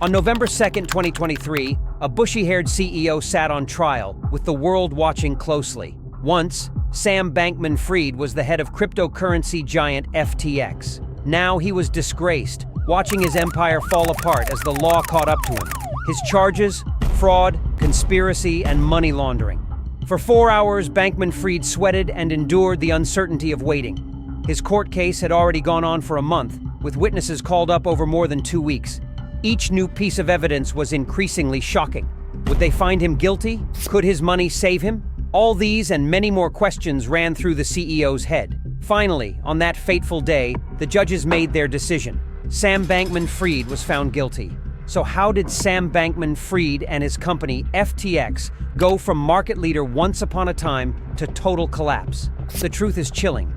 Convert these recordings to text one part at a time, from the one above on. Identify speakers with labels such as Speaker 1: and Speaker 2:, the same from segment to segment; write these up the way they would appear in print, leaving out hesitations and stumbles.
Speaker 1: On November 2nd, 2023, a bushy-haired CEO sat on trial, with the world watching closely. Once, Sam Bankman-Fried was the head of cryptocurrency giant FTX. Now he was disgraced, watching his empire fall apart as the law caught up to him. His charges? Fraud, conspiracy, and money laundering. For 4 hours, Bankman-Fried sweated and endured the uncertainty of waiting. His court case had already gone on for a month, with witnesses called up over more than 2 weeks. Each new piece of evidence was increasingly shocking. Would they find him guilty? Could his money save him? All these and many more questions ran through the CEO's head. Finally, on that fateful day, the judges made their decision. Sam Bankman-Fried was found guilty. So how did Sam Bankman-Fried and his company, FTX, go from market leader once upon a time to total collapse? The truth is chilling.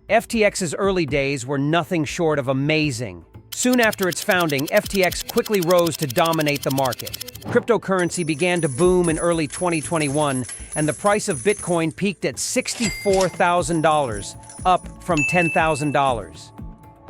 Speaker 1: FTX's early days were nothing short of amazing. Soon after its founding, FTX quickly rose to dominate the market. Cryptocurrency began to boom in early 2021, and the price of Bitcoin peaked at $64,000, up from $10,000.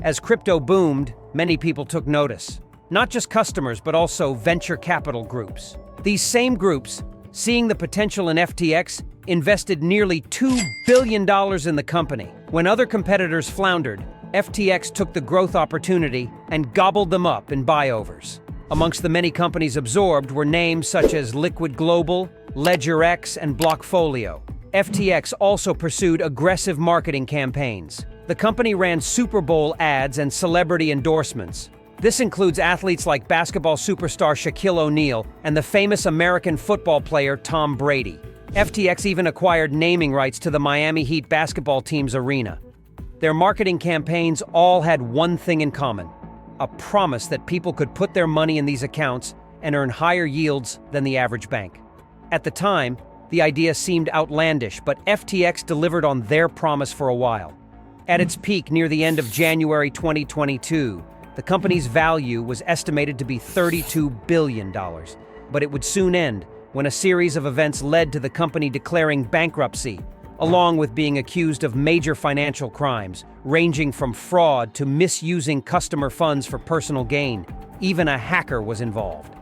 Speaker 1: As crypto boomed, many people took notice. Not just customers, but also venture capital groups. These same groups, seeing the potential in FTX, invested nearly $2 billion in the company. When other competitors floundered, FTX took the growth opportunity and gobbled them up in buyovers. Amongst the many companies absorbed were names such as Liquid Global, LedgerX, and Blockfolio. FTX also pursued aggressive marketing campaigns. The company ran Super Bowl ads and celebrity endorsements. This includes athletes like basketball superstar Shaquille O'Neal and the famous American football player Tom Brady. FTX even acquired naming rights to the Miami Heat basketball team's arena. Their marketing campaigns all had one thing in common: a promise that people could put their money in these accounts and earn higher yields than the average bank. At the time, the idea seemed outlandish, but FTX delivered on their promise for a while. At its peak near the end of January 2022, the company's value was estimated to be $32 billion. But it would soon end when a series of events led to the company declaring bankruptcy, along with being accused of major financial crimes, ranging from fraud to misusing customer funds for personal gain. Even a hacker was involved.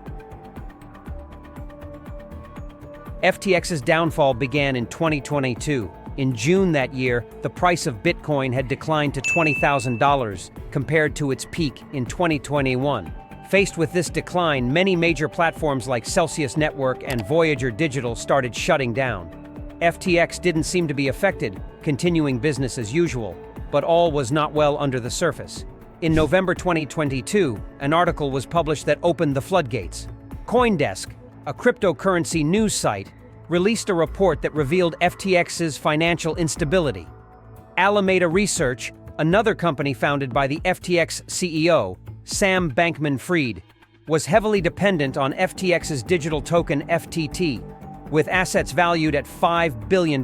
Speaker 1: FTX's downfall began in 2022. In June that year, the price of Bitcoin had declined to $20,000 compared to its peak in 2021. Faced with this decline, many major platforms like Celsius Network and Voyager Digital started shutting down. FTX didn't seem to be affected, continuing business as usual, but all was not well under the surface. In November 2022, an article was published that opened the floodgates. CoinDesk, a cryptocurrency news site, released a report that revealed FTX's financial instability. Alameda Research, another company founded by the FTX CEO, Sam Bankman-Fried, was heavily dependent on FTX's digital token FTT, with assets valued at $5 billion.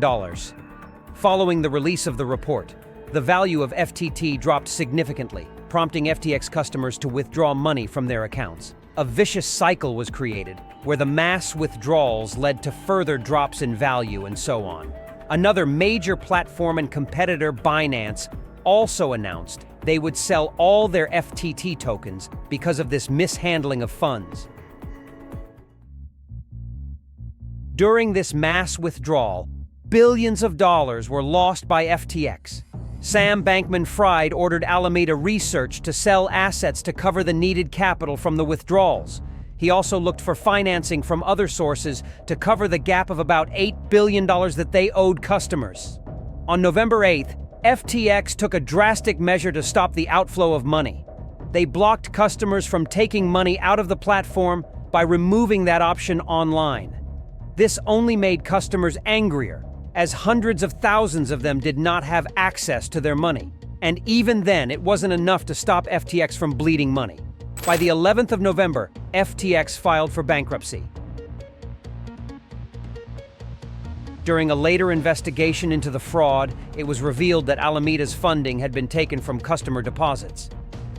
Speaker 1: Following the release of the report, the value of FTT dropped significantly, prompting FTX customers to withdraw money from their accounts. A vicious cycle was created, where the mass withdrawals led to further drops in value and so on. Another major platform and competitor, Binance, also announced they would sell all their FTT tokens because of this mishandling of funds. During this mass withdrawal, billions of dollars were lost by FTX. Sam Bankman-Fried ordered Alameda Research to sell assets to cover the needed capital from the withdrawals. He also looked for financing from other sources to cover the gap of about $8 billion that they owed customers. On November 8th, FTX took a drastic measure to stop the outflow of money. They blocked customers from taking money out of the platform by removing that option online. This only made customers angrier, as hundreds of thousands of them did not have access to their money. And even then, it wasn't enough to stop FTX from bleeding money. By the 11th of November, FTX filed for bankruptcy. During a later investigation into the fraud, it was revealed that Alameda's funding had been taken from customer deposits.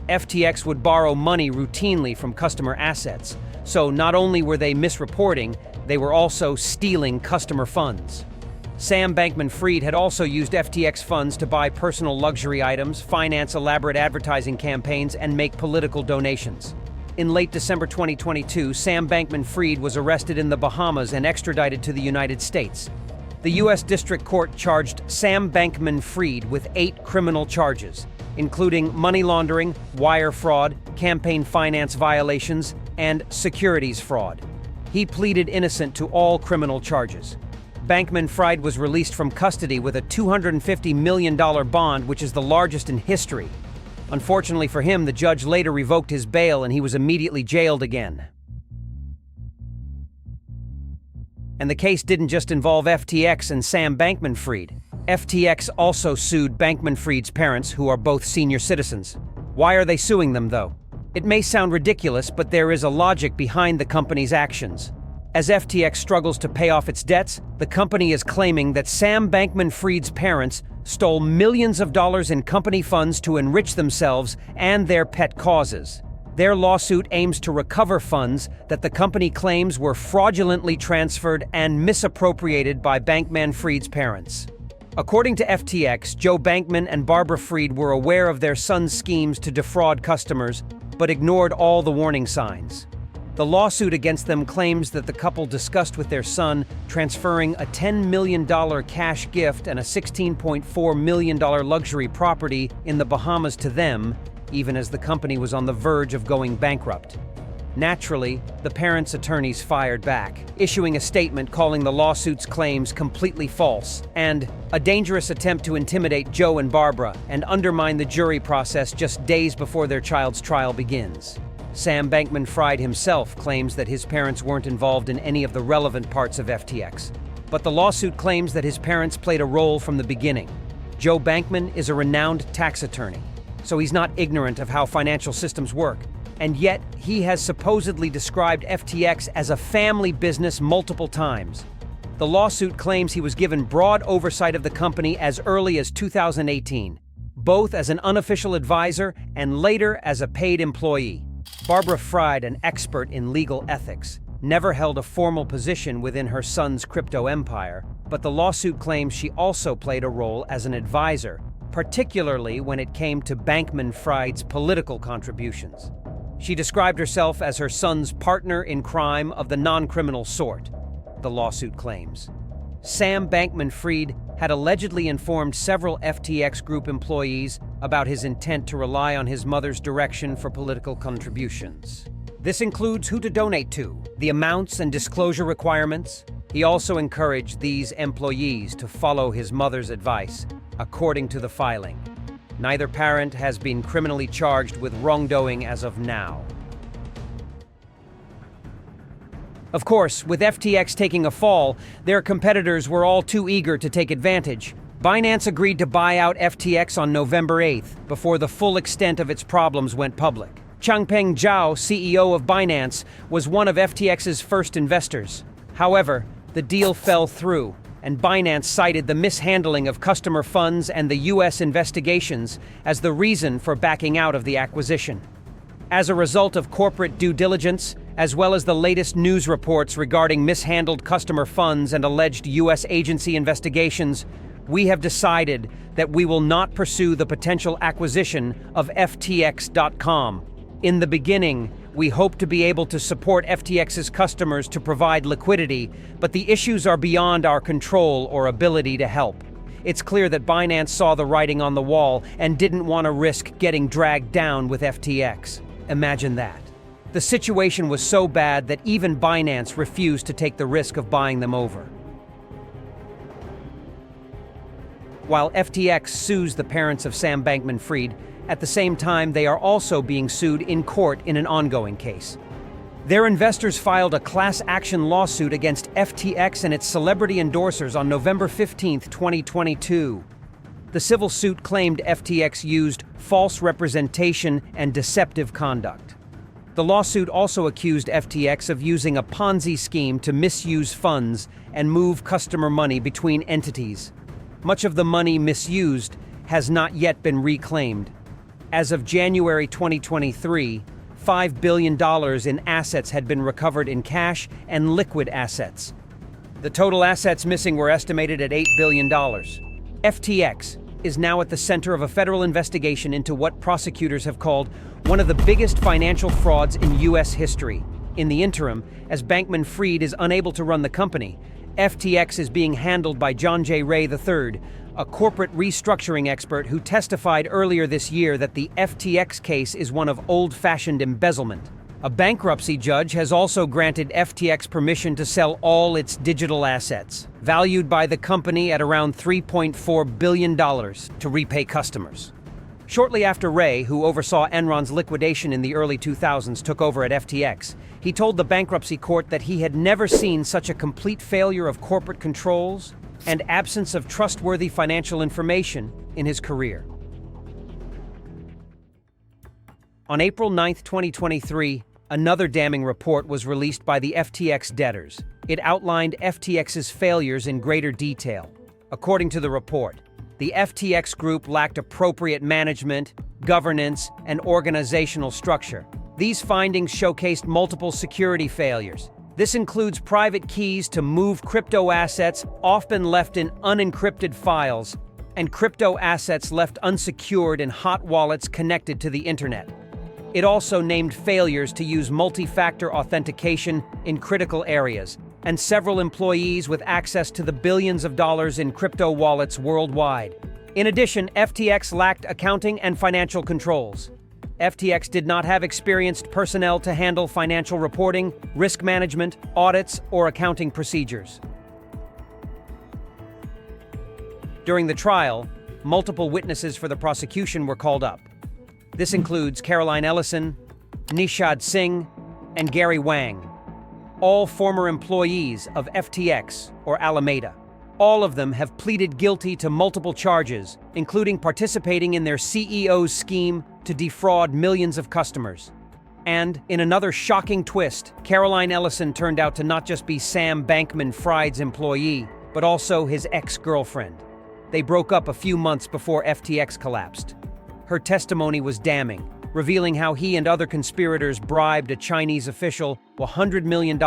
Speaker 1: FTX would borrow money routinely from customer assets, so not only were they misreporting, they were also stealing customer funds. Sam Bankman-Fried had also used FTX funds to buy personal luxury items, finance elaborate advertising campaigns, and make political donations. In late December 2022, Sam Bankman-Fried was arrested in the Bahamas and extradited to the United States. The U.S. District Court charged Sam Bankman-Fried with 8 criminal charges, including money laundering, wire fraud, campaign finance violations, and securities fraud. He pleaded innocent to all criminal charges. Bankman-Fried was released from custody with a $250 million bond, which is the largest in history. Unfortunately for him, the judge later revoked his bail and he was immediately jailed again. And the case didn't just involve FTX and Sam Bankman-Fried. FTX also sued Bankman-Fried's parents, who are both senior citizens. Why are they suing them, though? It may sound ridiculous, but there is a logic behind the company's actions. As FTX struggles to pay off its debts, the company is claiming that Sam Bankman-Fried's parents stole millions of dollars in company funds to enrich themselves and their pet causes. Their lawsuit aims to recover funds that the company claims were fraudulently transferred and misappropriated by Bankman-Fried's parents. According to FTX, Joe Bankman and Barbara Fried were aware of their son's schemes to defraud customers, but ignored all the warning signs. The lawsuit against them claims that the couple discussed with their son transferring a $10 million cash gift and a $16.4 million luxury property in the Bahamas to them, even as the company was on the verge of going bankrupt. Naturally, the parents' attorneys fired back, issuing a statement calling the lawsuit's claims completely false and a dangerous attempt to intimidate Joe and Barbara and undermine the jury process just days before their child's trial begins. Sam Bankman-Fried himself claims that his parents weren't involved in any of the relevant parts of FTX, but the lawsuit claims that his parents played a role from the beginning. Joe Bankman is a renowned tax attorney, so he's not ignorant of how financial systems work, and yet he has supposedly described FTX as a family business multiple times. The lawsuit claims he was given broad oversight of the company as early as 2018, both as an unofficial advisor and later as a paid employee. Barbara Fried, an expert in legal ethics, never held a formal position within her son's crypto empire, but the lawsuit claims she also played a role as an advisor, particularly when it came to Bankman-Fried's political contributions. She described herself as her son's partner in crime of the non-criminal sort, the lawsuit claims. Sam Bankman-Fried had allegedly informed several FTX Group employees about his intent to rely on his mother's direction for political contributions. This includes who to donate to, the amounts and disclosure requirements. He also encouraged these employees to follow his mother's advice, according to the filing. Neither parent has been criminally charged with wrongdoing as of now. Of course, with FTX taking a fall, their competitors were all too eager to take advantage. Binance agreed to buy out FTX on November 8th, before the full extent of its problems went public. Changpeng Zhao, CEO of Binance, was one of FTX's first investors. However, the deal fell through, and Binance cited the mishandling of customer funds and the U.S. investigations as the reason for backing out of the acquisition. As a result of corporate due diligence, as well as the latest news reports regarding mishandled customer funds and alleged U.S. agency investigations, we have decided that we will not pursue the potential acquisition of FTX.com. In the beginning, we hope to be able to support FTX's customers to provide liquidity, but the issues are beyond our control or ability to help. It's clear that Binance saw the writing on the wall and didn't want to risk getting dragged down with FTX. Imagine that. The situation was so bad that even Binance refused to take the risk of buying them over. While FTX sues the parents of Sam Bankman-Fried, at the same time they are also being sued in court in an ongoing case. Their investors filed a class action lawsuit against FTX and its celebrity endorsers on November 15, 2022. The civil suit claimed FTX used false representation and deceptive conduct. The lawsuit also accused FTX of using a Ponzi scheme to misuse funds and move customer money between entities. Much of the money misused has not yet been reclaimed. As of January 2023, $5 billion in assets had been recovered in cash and liquid assets. The total assets missing were estimated at $8 billion. FTX is now at the center of a federal investigation into what prosecutors have called one of the biggest financial frauds in U.S. history. In the interim, as Bankman-Fried is unable to run the company, FTX is being handled by John J. Ray III, a corporate restructuring expert who testified earlier this year that the FTX case is one of old-fashioned embezzlement. A bankruptcy judge has also granted FTX permission to sell all its digital assets, valued by the company at around $3.4 billion, to repay customers. Shortly after Ray, who oversaw Enron's liquidation in the early 2000s, took over at FTX, he told the bankruptcy court that he had never seen such a complete failure of corporate controls and absence of trustworthy financial information in his career. On April 9, 2023, another damning report was released by the FTX debtors. It outlined FTX's failures in greater detail. According to the report, the FTX group lacked appropriate management, governance, and organizational structure. These findings showcased multiple security failures. This includes private keys to move crypto assets often left in unencrypted files, and crypto assets left unsecured in hot wallets connected to the internet. It also named failures to use multi-factor authentication in critical areas, and several employees with access to the billions of dollars in crypto wallets worldwide. In addition, FTX lacked accounting and financial controls. FTX did not have experienced personnel to handle financial reporting, risk management, audits, or accounting procedures. During the trial, multiple witnesses for the prosecution were called up. This includes Caroline Ellison, Nishad Singh, and Gary Wang, all former employees of FTX or Alameda. All of them have pleaded guilty to multiple charges, including participating in their CEO's scheme to defraud millions of customers. And, in another shocking twist, Caroline Ellison turned out to not just be Sam Bankman-Fried's employee, but also his ex-girlfriend. They broke up a few months before FTX collapsed. Her testimony was damning, revealing how he and other conspirators bribed a Chinese official $100 million in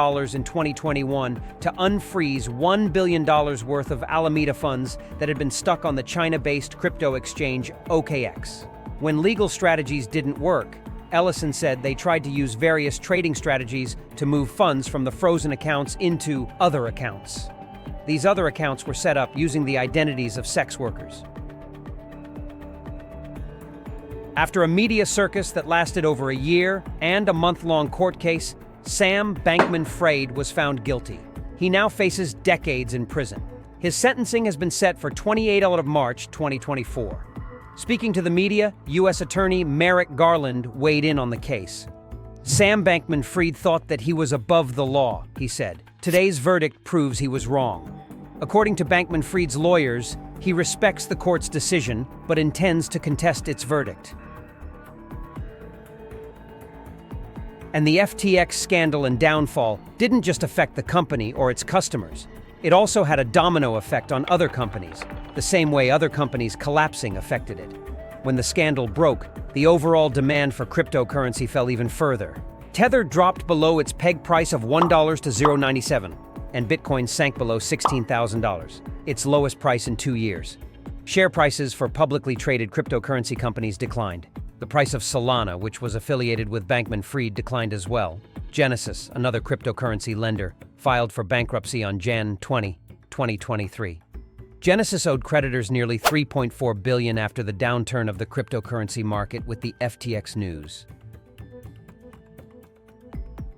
Speaker 1: 2021 to unfreeze $1 billion worth of Alameda funds that had been stuck on the China-based crypto exchange OKX. When legal strategies didn't work, Ellison said they tried to use various trading strategies to move funds from the frozen accounts into other accounts. These other accounts were set up using the identities of sex workers. After a media circus that lasted over a year and a month-long court case, Sam Bankman-Fried was found guilty. He now faces decades in prison. His sentencing has been set for 28 of March 2024. Speaking to the media, U.S. Attorney Merrick Garland weighed in on the case. Sam Bankman-Fried thought that he was above the law, he said. Today's verdict proves he was wrong. According to Bankman-Fried's lawyers, he respects the court's decision, but intends to contest its verdict. And the FTX scandal and downfall didn't just affect the company or its customers. It also had a domino effect on other companies, the same way other companies collapsing affected it. When the scandal broke, the overall demand for cryptocurrency fell even further. Tether dropped below its peg price of $1 to $0.97, and Bitcoin sank below $16,000, its lowest price in 2 years. Share prices for publicly traded cryptocurrency companies declined. The price of Solana, which was affiliated with Bankman-Fried, declined as well. Genesis, another cryptocurrency lender, filed for bankruptcy on Jan 20, 2023. Genesis owed creditors nearly $3.4 billion after the downturn of the cryptocurrency market with the FTX news.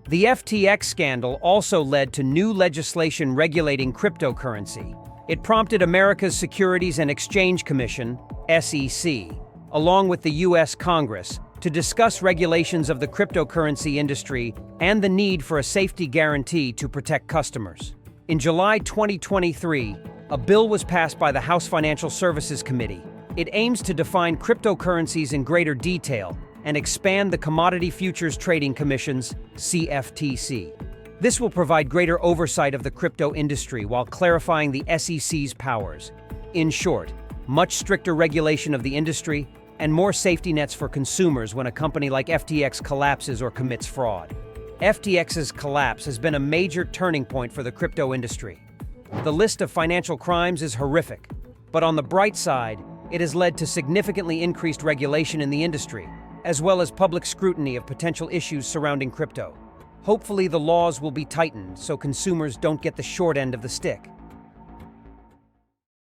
Speaker 1: The FTX scandal also led to new legislation regulating cryptocurrency. It prompted America's Securities and Exchange Commission, SEC, along with the U.S. Congress, to discuss regulations of the cryptocurrency industry and the need for a safety guarantee to protect customers. In July 2023, a bill was passed by the House Financial Services Committee. It aims to define cryptocurrencies in greater detail and expand the Commodity Futures Trading Commission's CFTC. This will provide greater oversight of the crypto industry while clarifying the SEC's powers. In short, much stricter regulation of the industry and more safety nets for consumers when a company like FTX collapses or commits fraud. FTX's collapse has been a major turning point for the crypto industry. The list of financial crimes is horrific, but on the bright side, it has led to significantly increased regulation in the industry, as well as public scrutiny of potential issues surrounding crypto. Hopefully, the laws will be tightened so consumers don't get the short end of the stick.